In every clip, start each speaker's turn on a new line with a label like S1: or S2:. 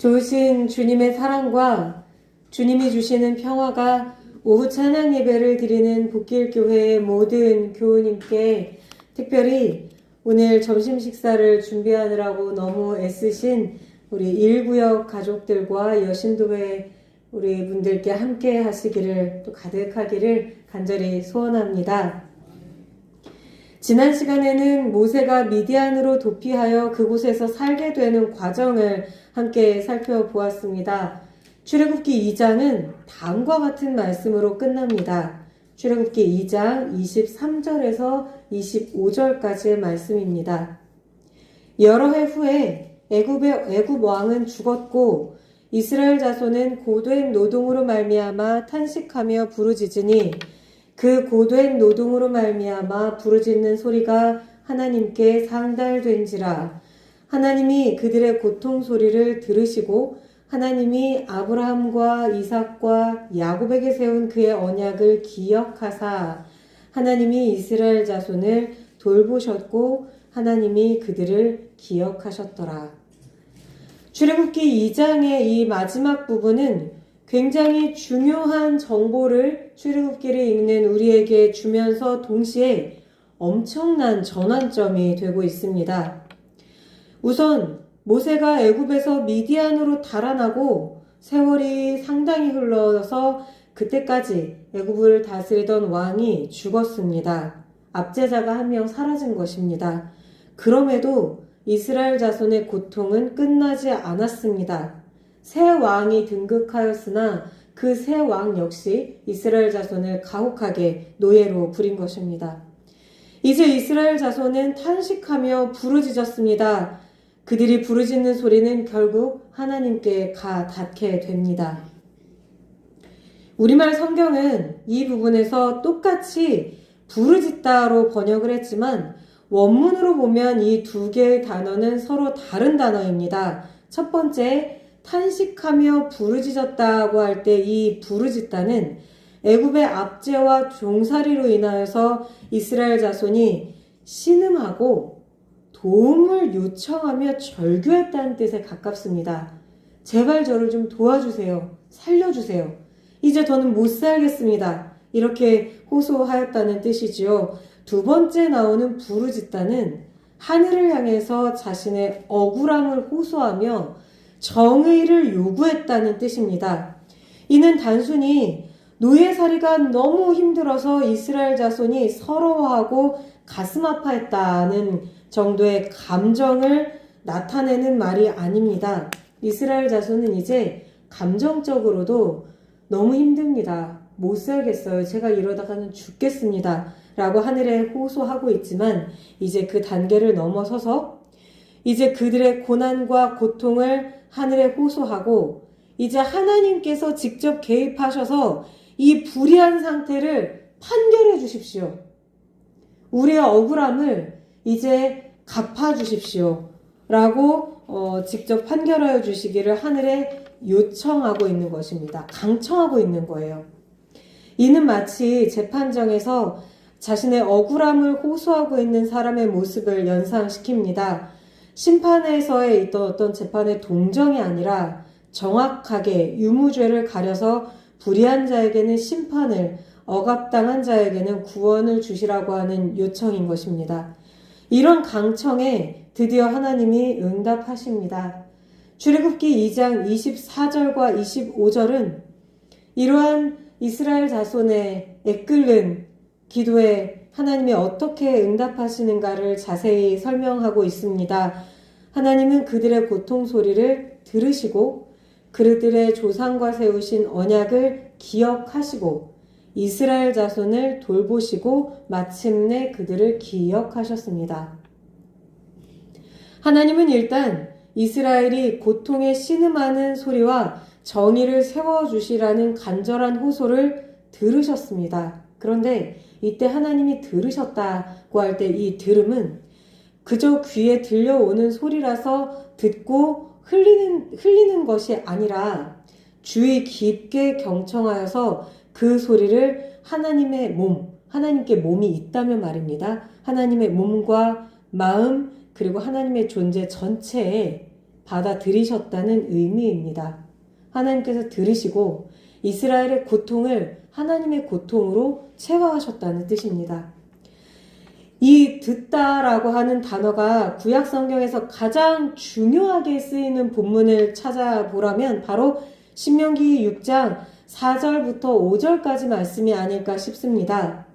S1: 좋으신 주님의 사랑과 주님이 주시는 평화가 오후 찬양 예배를 드리는 복길교회의 모든 교우님께, 특별히 오늘 점심 식사를 준비하느라고 너무 애쓰신 우리 1구역 가족들과 여신도회 우리 분들께 함께 하시기를, 또 가득하기를 간절히 소원합니다. 지난 시간에는 모세가 미디안으로 도피하여 그곳에서 살게 되는 과정을 함께 살펴보았습니다. 출애굽기 2장은 다음과 같은 말씀으로 끝납니다. 출애굽기 2장 23절에서 25절까지의 말씀입니다. 여러 해 후에 애굽 왕은 죽었고 이스라엘 자손은 고된 노동으로 말미암아 탄식하며 부르짖으니 그 고된 노동으로 말미암아 부르짖는 소리가 하나님께 상달된지라. 하나님이 그들의 고통 소리를 들으시고 하나님이 아브라함과 이삭과 야곱에게 세운 그의 언약을 기억하사 하나님이 이스라엘 자손을 돌보셨고 하나님이 그들을 기억하셨더라. 출애굽기 2장의 이 마지막 부분은 굉장히 중요한 정보를 출애굽기를 읽는 우리에게 주면서 동시에 엄청난 전환점이 되고 있습니다. 우선 모세가 애굽에서 미디안으로 달아나고 세월이 상당히 흘러서 그때까지 애굽을 다스리던 왕이 죽었습니다. 압제자가 한 명 사라진 것입니다. 그럼에도 이스라엘 자손의 고통은 끝나지 않았습니다. 새 왕이 등극하였으나 그 새 왕 역시 이스라엘 자손을 가혹하게 노예로 부린 것입니다. 이제 이스라엘 자손은 탄식하며 부르짖었습니다. 그들이 부르짖는 소리는 결국 하나님께 가 닿게 됩니다. 우리말 성경은 이 부분에서 똑같이 부르짖다로 번역을 했지만 원문으로 보면 이 두 개의 단어는 서로 다른 단어입니다. 첫 번째, 탄식하며 부르짖었다고 할 때 이 부르짖다는 애굽의 압제와 종살이로 인하여서 이스라엘 자손이 신음하고 도움을 요청하며 절규했다는 뜻에 가깝습니다. 제발 저를 좀 도와주세요. 살려주세요. 이제 더는 못 살겠습니다. 이렇게 호소하였다는 뜻이지요. 두 번째 나오는 부르짖다는 하늘을 향해서 자신의 억울함을 호소하며 정의를 요구했다는 뜻입니다. 이는 단순히 노예살이가 너무 힘들어서 이스라엘 자손이 서러워하고 가슴 아파했다는 정도의 감정을 나타내는 말이 아닙니다. 이스라엘 자손은 이제 감정적으로도 너무 힘듭니다. 못 살겠어요. 제가 이러다가는 죽겠습니다. 라고 하늘에 호소하고 있지만 이제 그 단계를 넘어서서 이제 그들의 고난과 고통을 하늘에 호소하고 이제 하나님께서 직접 개입하셔서 이 불의한 상태를 판결해 주십시오. 우리의 억울함을 이제 갚아주십시오. 라고 직접 판결하여 주시기를 하늘에 요청하고 있는 것입니다. 강청하고 있는 거예요. 이는 마치 재판정에서 자신의 억울함을 호소하고 있는 사람의 모습을 연상시킵니다. 심판에서의 있던 어떤 재판의 동정이 아니라 정확하게 유무죄를 가려서 불의한 자에게는 심판을, 억압당한 자에게는 구원을 주시라고 하는 요청인 것입니다. 이런 강청에 드디어 하나님이 응답하십니다. 출애굽기 2장 24절과 25절은 이러한 이스라엘 자손의 애끓는 기도에 하나님이 어떻게 응답하시는가를 자세히 설명하고 있습니다. 하나님은 그들의 고통 소리를 들으시고 그들의 조상과 세우신 언약을 기억하시고 이스라엘 자손을 돌보시고 마침내 그들을 기억하셨습니다. 하나님은 일단 이스라엘이 고통에 신음하는 소리와 정의를 세워주시라는 간절한 호소를 들으셨습니다. 그런데 이때 하나님이 들으셨다고 할 때 이 들음은 그저 귀에 들려오는 소리라서 듣고 흘리는 것이 아니라 주의 깊게 경청하여서 그 소리를 하나님의 몸, 하나님께 몸이 있다면 말입니다. 하나님의 몸과 마음 그리고 하나님의 존재 전체에 받아들이셨다는 의미입니다. 하나님께서 들으시고 이스라엘의 고통을 하나님의 고통으로 체화하셨다는 뜻입니다. 이 듣다라고 하는 단어가 구약 성경에서 가장 중요하게 쓰이는 본문을 찾아보라면 바로 신명기 6장 4절부터 5절까지 말씀이 아닐까 싶습니다.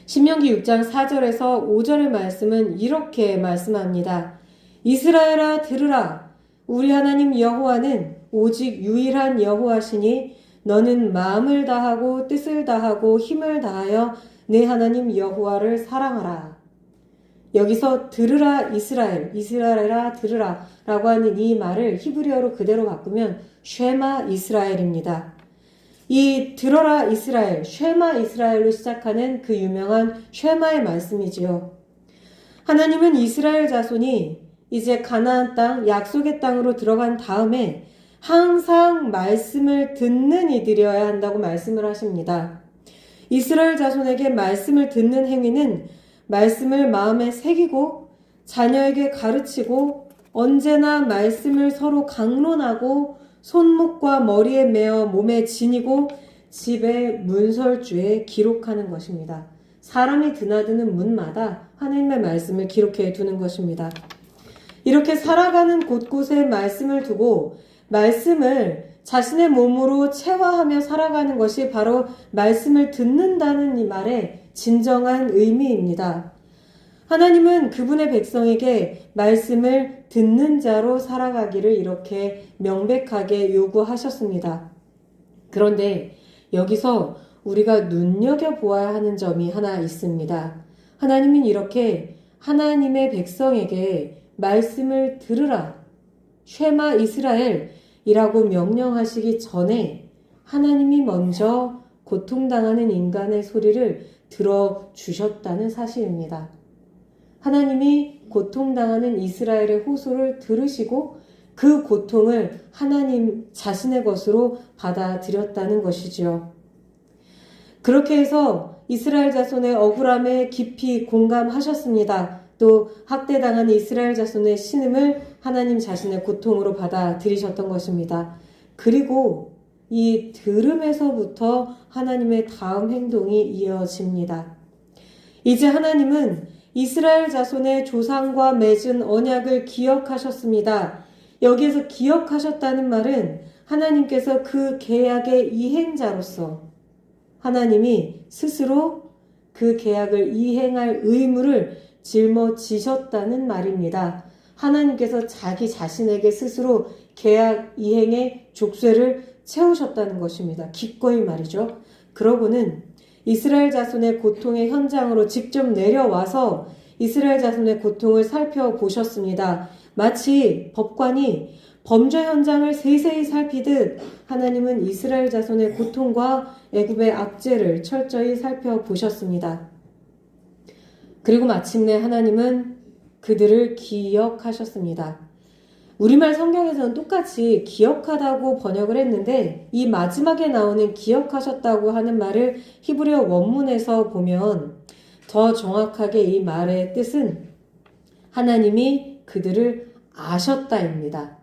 S1: 신명기 6장 4절에서 5절의 말씀은 이렇게 말씀합니다. 이스라엘아 들으라. 우리 하나님 여호와는 오직 유일한 여호와시니 너는 마음을 다하고 뜻을 다하고 힘을 다하여 내 하나님 여호와를 사랑하라. 여기서 들으라 이스라엘아 들으라 라고 하는 이 말을 히브리어로 그대로 바꾸면 쉐마 이스라엘입니다. 이 들어라 이스라엘, 쉐마 이스라엘로 시작하는 그 유명한 쉐마의 말씀이지요. 하나님은 이스라엘 자손이 이제 가나안 땅, 약속의 땅으로 들어간 다음에 항상 말씀을 듣는 이들이어야 한다고 말씀을 하십니다. 이스라엘 자손에게 말씀을 듣는 행위는 말씀을 마음에 새기고 자녀에게 가르치고 언제나 말씀을 서로 강론하고 손목과 머리에 매어 몸에 지니고 집의 문설주에 기록하는 것입니다. 사람이 드나드는 문마다 하나님의 말씀을 기록해 두는 것입니다. 이렇게 살아가는 곳곳에 말씀을 두고 말씀을 자신의 몸으로 체화하며 살아가는 것이 바로 말씀을 듣는다는 이 말의 진정한 의미입니다. 하나님은 그분의 백성에게 말씀을 듣는 자로 살아가기를 이렇게 명백하게 요구하셨습니다. 그런데 여기서 우리가 눈여겨보아야 하는 점이 하나 있습니다. 하나님은 이렇게 하나님의 백성에게 말씀을 들으라, 쉐마 이스라엘이라고 명령하시기 전에 하나님이 먼저 고통당하는 인간의 소리를 들어주셨다는 사실입니다. 하나님이 고통당하는 이스라엘의 호소를 들으시고 그 고통을 하나님 자신의 것으로 받아들였다는 것이지요. 그렇게 해서 이스라엘 자손의 억울함에 깊이 공감하셨습니다. 또 학대당한 이스라엘 자손의 신음을 하나님 자신의 고통으로 받아들이셨던 것입니다. 그리고 이 들음에서부터 하나님의 다음 행동이 이어집니다. 이제 하나님은 이스라엘 자손의 조상과 맺은 언약을 기억하셨습니다. 여기에서 기억하셨다는 말은 하나님께서 그 계약의 이행자로서 하나님이 스스로 그 계약을 이행할 의무를 짊어지셨다는 말입니다. 하나님께서 자기 자신에게 스스로 계약 이행의 족쇄를 채우셨다는 것입니다. 기꺼이 말이죠. 그러고는 이스라엘 자손의 고통의 현장으로 직접 내려와서 이스라엘 자손의 고통을 살펴보셨습니다. 마치 법관이 범죄 현장을 세세히 살피듯 하나님은 이스라엘 자손의 고통과 애굽의 압제를 철저히 살펴보셨습니다. 그리고 마침내 하나님은 그들을 기억하셨습니다. 우리말 성경에서는 똑같이 기억하다고 번역을 했는데 이 마지막에 나오는 기억하셨다고 하는 말을 히브리어 원문에서 보면 더 정확하게 이 말의 뜻은 하나님이 그들을 아셨다입니다.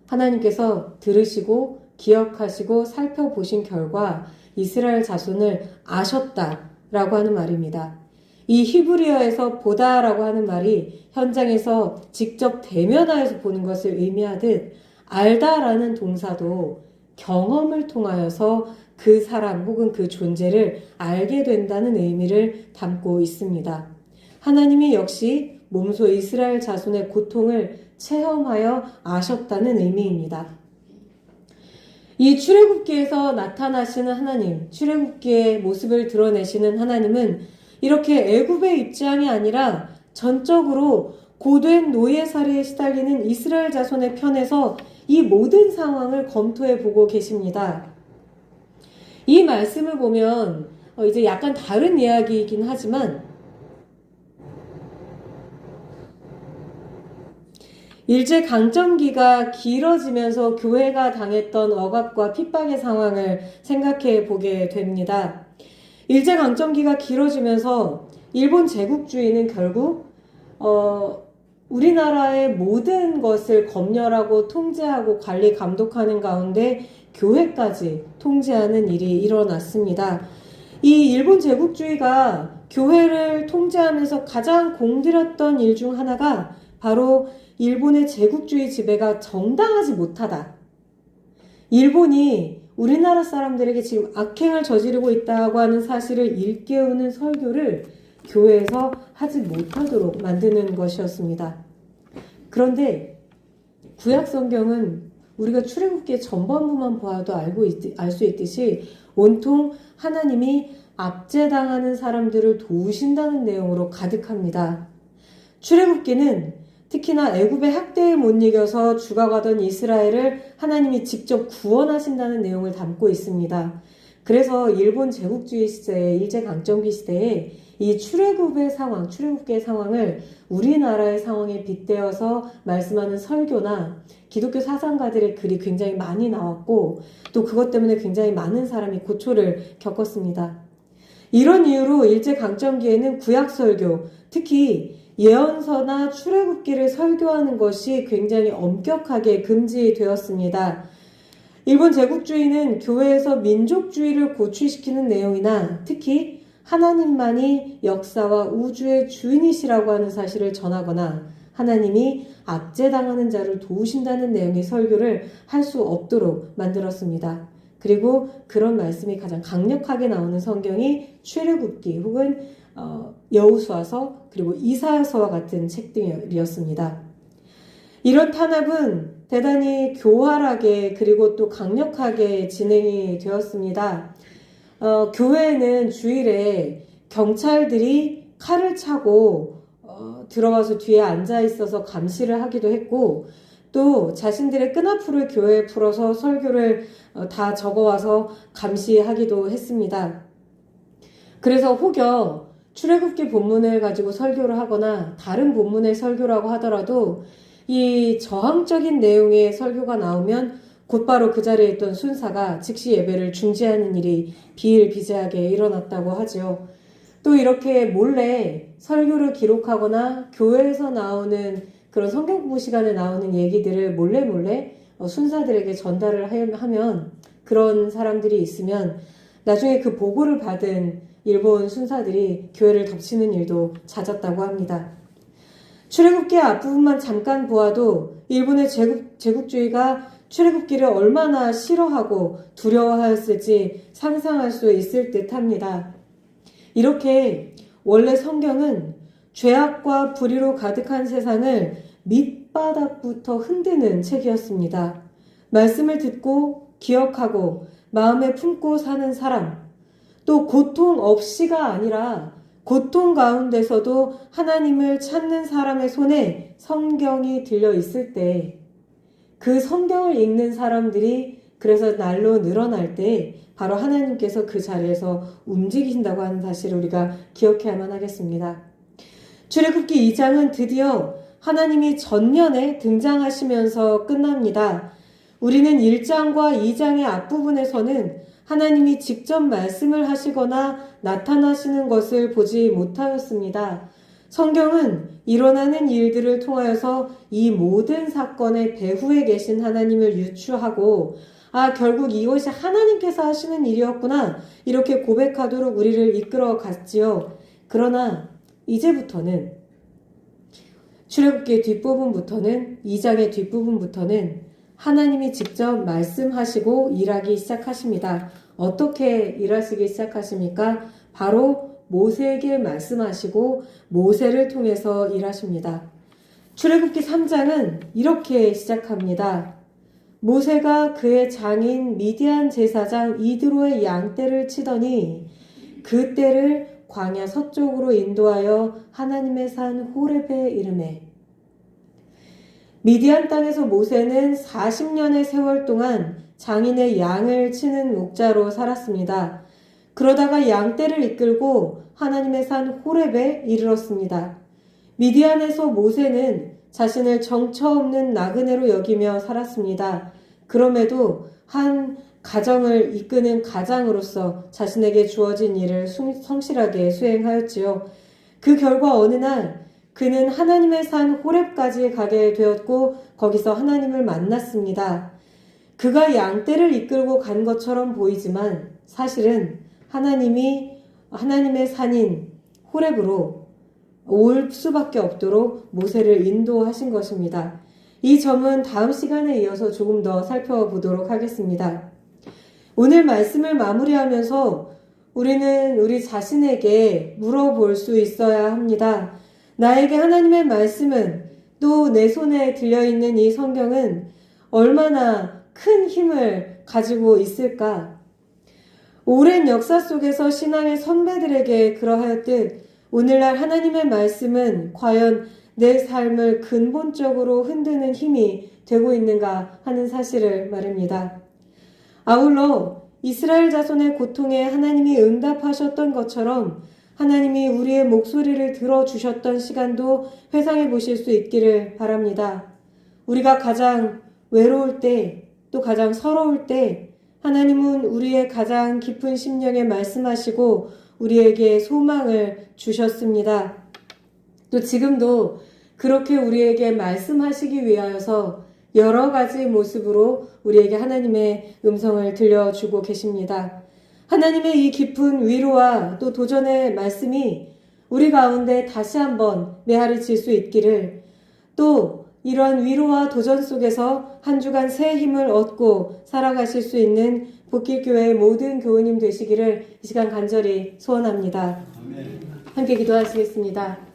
S1: 하나님께서 들으시고 기억하시고 살펴보신 결과 이스라엘 자손을 아셨다라고 하는 말입니다. 이 히브리어에서 보다라고 하는 말이 현장에서 직접 대면하여서 보는 것을 의미하듯 알다라는 동사도 경험을 통하여서 그 사람 혹은 그 존재를 알게 된다는 의미를 담고 있습니다. 하나님이 역시 몸소 이스라엘 자손의 고통을 체험하여 아셨다는 의미입니다. 이 출애굽기에서 나타나시는 하나님, 출애굽기의 모습을 드러내시는 하나님은 이렇게 애굽의 입장이 아니라 전적으로 고된 노예살이에 시달리는 이스라엘 자손의 편에서 이 모든 상황을 검토해 보고 계십니다. 이 말씀을 보면 이제 약간 다른 이야기이긴 하지만 일제강점기가 길어지면서 교회가 당했던 억압과 핍박의 상황을 생각해 보게 됩니다. 일제강점기가 길어지면서 일본 제국주의는 결국 우리나라의 모든 것을 검열하고 통제하고 관리 감독하는 가운데 교회까지 통제하는 일이 일어났습니다. 이 일본 제국주의가 교회를 통제하면서 가장 공들였던 일 중 하나가 바로 일본의 제국주의 지배가 정당하지 못하다. 일본이 우리나라 사람들에게 지금 악행을 저지르고 있다고 하는 사실을 일깨우는 설교를 교회에서 하지 못하도록 만드는 것이었습니다. 그런데 구약 성경은 우리가 출애굽기의 전반부만 보아도 알 수 있듯이 온통 하나님이 압제당하는 사람들을 도우신다는 내용으로 가득합니다. 출애굽기는 특히나 애굽의 학대에 못 이겨서 죽어가던 이스라엘을 하나님이 직접 구원하신다는 내용을 담고 있습니다. 그래서 일본 제국주의 시대에 일제강점기 시대에 이 출애굽의 상황, 출애굽기의 상황을 우리나라의 상황에 빗대어서 말씀하는 설교나 기독교 사상가들의 글이 굉장히 많이 나왔고 또 그것 때문에 굉장히 많은 사람이 고초를 겪었습니다. 이런 이유로 일제강점기에는 구약설교, 특히 예언서나 출애굽기를 설교하는 것이 굉장히 엄격하게 금지되었습니다. 일본 제국주의는 교회에서 민족주의를 고취시키는 내용이나 특히 하나님만이 역사와 우주의 주인이시라고 하는 사실을 전하거나 하나님이 압제당하는 자를 도우신다는 내용의 설교를 할 수 없도록 만들었습니다. 그리고 그런 말씀이 가장 강력하게 나오는 성경이 출애굽기 혹은 여호수아서 그리고 이사야서와 같은 책들이었습니다. 이런 탄압은 대단히 교활하게 그리고 또 강력하게 진행이 되었습니다. 교회에는 주일에 경찰들이 칼을 차고 들어와서 뒤에 앉아 있어서 감시를 하기도 했고 또 자신들의 끈앞풀을 교회에 풀어서 설교를 다 적어와서 감시하기도 했습니다. 그래서 혹여 출애굽기 본문을 가지고 설교를 하거나 다른 본문의 설교라고 하더라도 이 저항적인 내용의 설교가 나오면 곧바로 그 자리에 있던 순사가 즉시 예배를 중지하는 일이 비일비재하게 일어났다고 하죠. 또 이렇게 몰래 설교를 기록하거나 교회에서 나오는 그런 성경 공부 시간에 나오는 얘기들을 몰래 순사들에게 전달을 하면 그런 사람들이 있으면 나중에 그 보고를 받은 일본 순사들이 교회를 덮치는 일도 잦았다고 합니다. 출애굽기의 앞부분만 잠깐 보아도 일본의 제국주의가 출애굽기를 얼마나 싫어하고 두려워하였을지 상상할 수 있을 듯합니다. 이렇게 원래 성경은 죄악과 불의로 가득한 세상을 밑바닥부터 흔드는 책이었습니다. 말씀을 듣고 기억하고 마음에 품고 사는 사람, 또 고통 없이가 아니라 고통 가운데서도 하나님을 찾는 사람의 손에 성경이 들려 있을 때 그 성경을 읽는 사람들이 그래서 날로 늘어날 때 바로 하나님께서 그 자리에서 움직이신다고 하는 사실을 우리가 기억해야만 하겠습니다. 출애굽기 2장은 드디어 하나님이 전면에 등장하시면서 끝납니다. 우리는 1장과 2장의 앞부분에서는 하나님이 직접 말씀을 하시거나 나타나시는 것을 보지 못하였습니다. 성경은 일어나는 일들을 통하여서 이 모든 사건의 배후에 계신 하나님을 유추하고 결국 이것이 하나님께서 하시는 일이었구나 이렇게 고백하도록 우리를 이끌어 갔지요. 그러나 이제부터는 출애굽기의 뒷부분부터는 2장의 뒷부분부터는 하나님이 직접 말씀하시고 일하기 시작하십니다. 어떻게 일하시기 시작하십니까? 바로 모세에게 말씀하시고 모세를 통해서 일하십니다. 출애굽기 3장은 이렇게 시작합니다. 모세가 그의 장인 미디안 제사장 이드로의 양떼를 치더니 그 떼를 광야 서쪽으로 인도하여 하나님의 산 호렙에 이르매. 미디안 땅에서 모세는 40년의 세월 동안 장인의 양을 치는 목자로 살았습니다. 그러다가 양떼를 이끌고 하나님의 산 호렙에 이르렀습니다. 미디안에서 모세는 자신을 정처 없는 나그네로 여기며 살았습니다. 그럼에도 한 가정을 이끄는 가장으로서 자신에게 주어진 일을 성실하게 수행하였지요. 그 결과 어느 날 그는 하나님의 산 호렙까지 가게 되었고 거기서 하나님을 만났습니다. 그가 양떼를 이끌고 간 것처럼 보이지만 사실은 하나님의 산인 호렙으로 올 수밖에 없도록 모세를 인도하신 것입니다. 이 점은 다음 시간에 이어서 조금 더 살펴보도록 하겠습니다. 오늘 말씀을 마무리하면서 우리는 우리 자신에게 물어볼 수 있어야 합니다. 나에게 하나님의 말씀은, 또 내 손에 들려있는 이 성경은 얼마나 큰 힘을 가지고 있을까? 오랜 역사 속에서 신앙의 선배들에게 그러하였듯 오늘날 하나님의 말씀은 과연 내 삶을 근본적으로 흔드는 힘이 되고 있는가 하는 사실을 말입니다. 아울러 이스라엘 자손의 고통에 하나님이 응답하셨던 것처럼 하나님이 우리의 목소리를 들어주셨던 시간도 회상해 보실 수 있기를 바랍니다. 우리가 가장 외로울 때, 또 가장 서러울 때 하나님은 우리의 가장 깊은 심령에 말씀하시고 우리에게 소망을 주셨습니다. 또 지금도 그렇게 우리에게 말씀하시기 위하여서 여러 가지 모습으로 우리에게 하나님의 음성을 들려주고 계십니다. 하나님의 이 깊은 위로와 또 도전의 말씀이 우리 가운데 다시 한번 메아리칠 수 있기를, 또 이런 위로와 도전 속에서 한 주간 새 힘을 얻고 살아가실 수 있는 복길교회의 모든 교우님 되시기를 이 시간 간절히 소원합니다. 함께 기도하시겠습니다.